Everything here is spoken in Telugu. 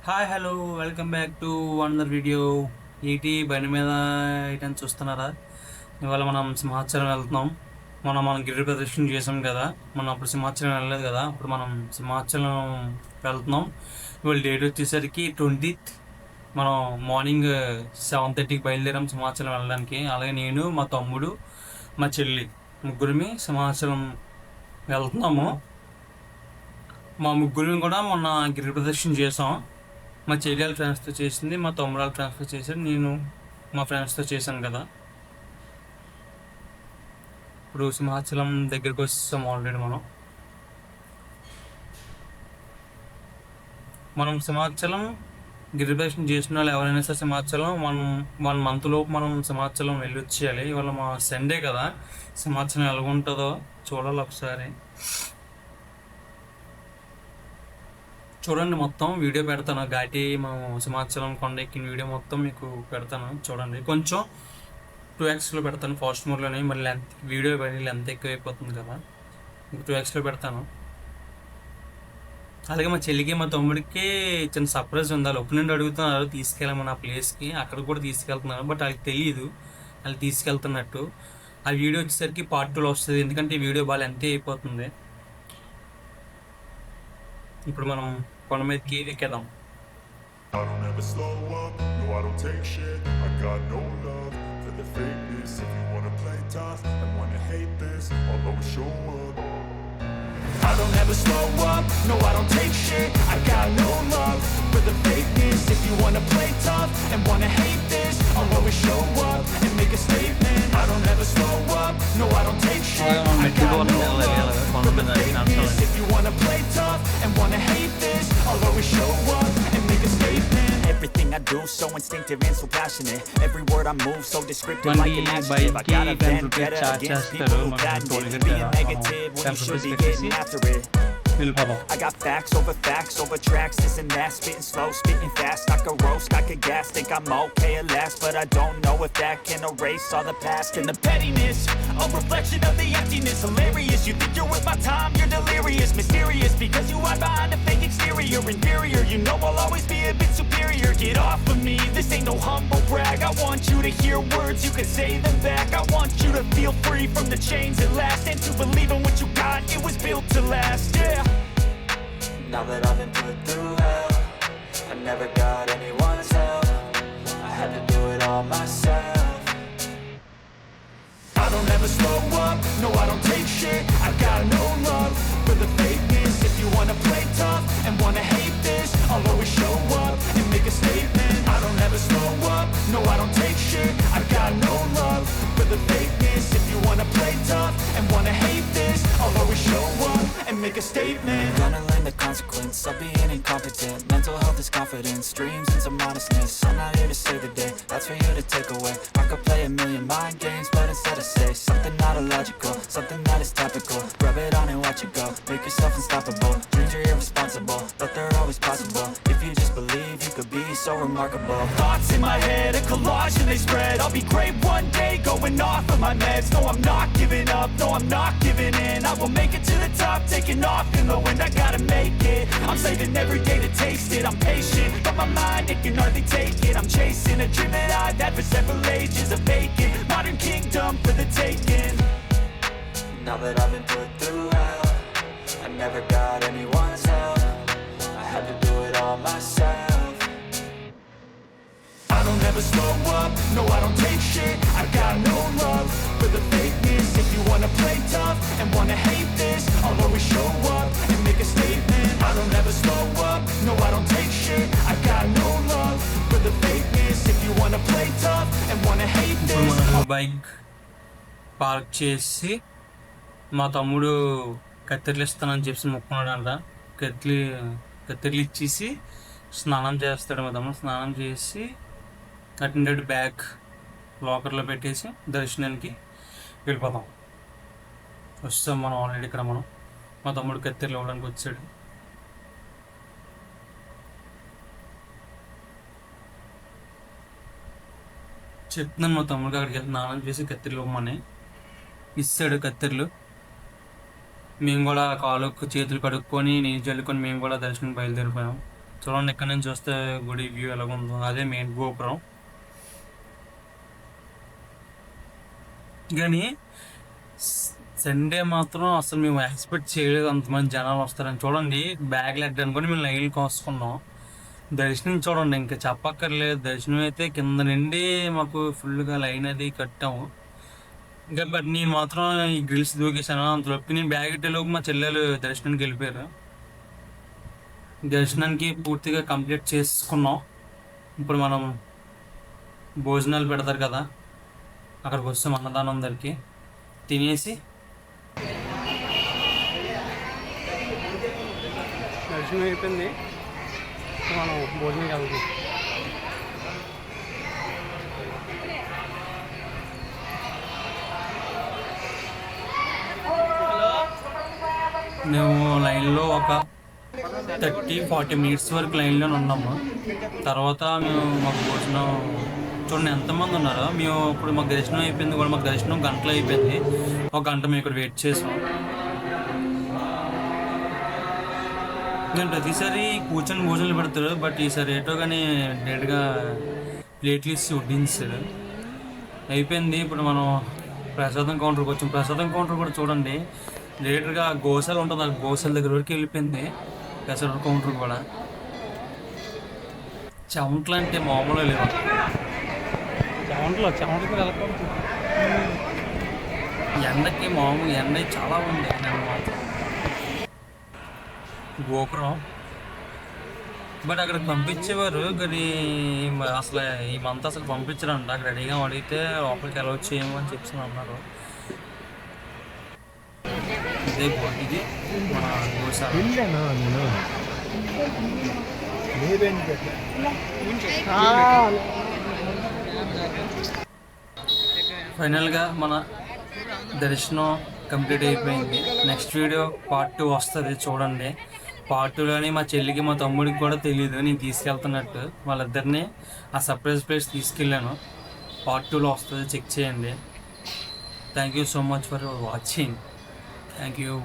Hi hello welcome back to another video. ఏంటి బండి మీద ఏంటని చూస్తున్నారా? ఇవాళ మనం సింహాచలం వెళ్తున్నాం. మనం గిరి ప్రదక్షిణ చేసాం కదా, మనం అప్పుడు సింహాచలం వెళ్ళలేదు కదా, అప్పుడు మనం సింహాచలం వెళ్తున్నాం. ఇవాళ డేట్ వచ్చేసరికి 20th. మనం మార్నింగ్ 7:30కి బయలుదేరాం సింహాచలం వెళ్ళడానికి. అలాగే నేను, మా తమ్ముడు, మా చెల్లి ముగ్గురిమి సింహాచలం వెళ్తున్నాము. మా ముగ్గురిని కూడా మొన్న గిరి ప్రదక్షిణ చేసాం. మా చెల్లెలు ఫ్రెండ్స్తో చేసింది, మా తమ్ముడు ఫ్రెండ్స్తో చేశాడు, నేను మా ఫ్రెండ్స్తో చేశాను కదా. ఇప్పుడు సింహాచలం దగ్గరికి వస్తాం ఆల్రెడీ. మనం సింహాచలం గిరిప్రదక్షిణ చేసిన వాళ్ళు ఎవరైనా సరే సింహాచలం 1 month లోపు మనం సింహాచలం వెళ్ళి వచ్చేయాలి. ఇవాళ మా సండే కదా, సింహాచలం ఎలాగుంటుందో చూడాలి ఒకసారి. చూడండి, మొత్తం వీడియో పెడతాను. ఘాటి మనం సింహాచలం కొండ ఎక్కిన వీడియో మొత్తం మీకు పెడతాను, చూడండి. కొంచెం 2xలో పెడతాను, ఫాస్ట్ మోడ్లోనే. మరి వీడియో లెంత్ ఎక్కువైపోతుంది కదా, 2xలో పెడతాను. అలాగే మా చెల్లికి మా తమ్ముడికి చిన్న సర్ప్రైజ్ ఉంది. వాళ్ళు ఒప్పటి నుండి అడుగుతున్నారు తీసుకెళ్ళమని ఆ ప్లేస్కి. అక్కడికి కూడా తీసుకెళ్తున్నారు, బట్ వాళ్ళకి తెలియదు వాళ్ళు తీసుకెళ్తున్నట్టు. ఆ వీడియో వచ్చేసరికి part 2లో వస్తుంది, ఎందుకంటే ఈ వీడియో బాగా లెంత్ అయిపోతుంది. ఇప్పుడు మనం కొండ మీదకి ఎక్కేద్దాం. I don't ever slow up, no I don't take shit. I got no love for the fakeness. If you wanna play tough and wanna hate this, I'll always show up. I don't ever slow up, no I don't take shit. I got no love for the fakeness. If you wanna play tough and wanna hate this, I'll always show up and make a statement. I don't ever slow up, no I don't take shit. I got no love for the fakeness. If you wanna play tough and wanna hate this, I'll always show up and make a statement. Everything I do so instinctive and so passionate. Every word I move so descriptive like an adjective. I got a vendetta against people who patent it. Being negative when you should be getting after it. I got facts over tracks, this and that. Spitting slow, spitting fast. I could roast, I could gas. Think I'm okay at last, but I don't know if that can erase all the past. And the pettiness, a reflection of the emptiness. Hilarious, you think you're worth my time, you're delirious. Mysterious, because you hide behind a fake exterior. Inferior, you know I'll always be a bit superior. Get off of me, this ain't no humble brag. I want you to hear words, you can say them back. I want you to feel free from the chains at last, and to believe in what you got, it was built to last, yeah. Now that I've been put through hell, I never got anyone's help. I had to do it all myself. I don't ever slow up, no I don't take shit. I got no love for the fakeness. If you wanna play tough and wanna hate this, I'll always show up and make a statement. I don't ever slow up, no I don't take shit. I got no love for the fakeness. If you wanna play tough and wanna hate this, I'll always show up and make a statement. I'm gonna learn the consequence of being incompetent. Mental health is confidence, dreams and some honestness. I'm not here to save the day, that's for you to take away. I could play a million mind games, but instead I say something not illogical, something that is topical. Rub it on and watch it go, make yourself unstoppable. Dreams are irresponsible, but they're always possible. If you just believe, you could be so remarkable. Thoughts in my head, a collage and they spread. I'll be great one day, going off of my meds. No, I'm not giving up, no, I'm not giving in. I will make it to the top, taking off in the wind. I gotta make it, I'm saving every day to taste it. I'm patient, but my mind, it can hardly take it. I'm chasing a dream that I've had for several ages. A vacant, modern kingdom for the taking. Now that I've been put through hell, I never got anyone's help. I had to do it all myself. I don't ever slow up, no I don't take shit. I got no love for the fakeness. If you wanna play tough and wanna hate this, I'll always show up and make a statement. I don't ever slow up, no I don't take shit. I got no love for the fakeness. If you wanna play tough and wanna hate this. Bike park చేసి మా తమ్ముడు కత్తెరలు ఇస్తానని చెప్పి మొక్కున్నాడంట. కత్తెరలు ఇచ్చేసి స్నానం చేస్తాడు. మా తమ్ముడు స్నానం చేసి అటెండెడ్ బ్యాగ్ లాకర్లో పెట్టేసి దర్శనానికి వెళ్ళిపోతాం. వస్తాం మనం ఆల్రెడీ ఇక్కడ. మా తమ్ముడు కత్తెరలు ఇవ్వడానికి వచ్చాడు. చెప్తున్నాను మా తమ్ముడికి అక్కడికి వెళ్ళి స్నానం చేసి కత్తెరలు ఇవ్వమని. ఇస్తాడు కత్తెరలు. మేము కూడా కాలు చేతులు కడుక్కొని నీళ్ళు చల్లుకొని మేము కూడా దర్శనం బయలుదేరిపోయాం. చూడండి, ఇక్కడ నుంచి చూస్తే గుడి వ్యూ ఎలాగుందో, అదే మెయిన్ గోపురం. కానీ సండే మాత్రం అసలు మేము ఎక్స్పెక్ట్ చేయలేదు అంతమంది జనాలు వస్తారని. చూడండి, బ్యాగ్లు ఎట్టడానికి కూడా మేము లైన్లు కోసుకున్నాం. దర్శనం చూడండి, ఇంకా చెప్పక్కర్లేదు. దర్శనం అయితే కింద నుండి మాకు ఫుల్గా లైన్ అది కట్టాము. ఇంకా బట్ నేను మాత్రం ఈ గ్రిల్స్ దూకేశాను. అంతలోపు నేను బ్యాగ్ ఇట్టేలోపు మా చెల్లెలు దర్శనానికి వెళ్ళిపోయారు. దర్శనానికి పూర్తిగా కంప్లీట్ చేసుకున్నాం. ఇప్పుడు మనం భోజనాలు పెడతారు కదా, అక్కడికి వస్తాం అన్నదానం దగ్గరికి తినేసి దర్శనం అయిపోయింది. మనం భోజనంకి వెళ్తాం. మేము లైన్లో ఒక 30-40 మినిట్స్ వరకు లైన్లోనే ఉన్నాము. తర్వాత మాకు భోజనం చూడండి ఎంతమంది ఉన్నారో. మేము ఇప్పుడు మాకు దర్శనం అయిపోయింది కూడా, మాకు దర్శనం గంటలో అయిపోయింది. ఒక గంట మేము ఇక్కడ వెయిట్ చేసాం. నేను ప్రతిసారి కూర్చొని భోజనాలు పెడతారు, బట్ ఈసారి ఏటో కానీ డైరెక్ట్గా ప్లేట్లు ఇచ్చి వడ్డించారు. అయిపోయింది. ఇప్పుడు మనం ప్రసాదం కౌంటర్కి వచ్చాం. ప్రసాదం కౌంటర్ కూడా చూడండి, డైరెక్ట్గా గోశాల ఉంటుంది, ఆ గోశాల దగ్గర వరకు వెళ్ళిపోయింది ప్రసాదం కౌంటర్ కూడా. చెమటలు అంటే మామూలు లేవు. చెమటకి వెళ్ళకూడదు. ఎండకి మామూలు ఎండ చాలా ఉంది. మాత్రం గోపురం బట్ అక్కడికి పంపించేవారు, కానీ అసలు ఈ మంత్ అసలు పంపించరంట. అక్కడ రెడీగా అడిగితే లోపలికి ఎలా వచ్చేయేమో అని చెప్పి అన్నారు. ఇదే ఇది మన గోశాల. ఫైనల్గా మన దర్శనం కంప్లీట్ అయిపోయింది. నెక్స్ట్ వీడియో పార్ట్ 2 వస్తుంది, చూడండి. పార్ట్ 2లోని మా చెల్లికి మా తమ్ముడికి కూడా తెలియదు నేను తీసుకెళ్తున్నట్టు. వాళ్ళిద్దరిని ఆ సర్ప్రైజ్ ప్లేస్ తీసుకెళ్ళాను. పార్ట్ 2లో వస్తుంది, చెక్ చేయండి. Thank you so much for watching. Thank you.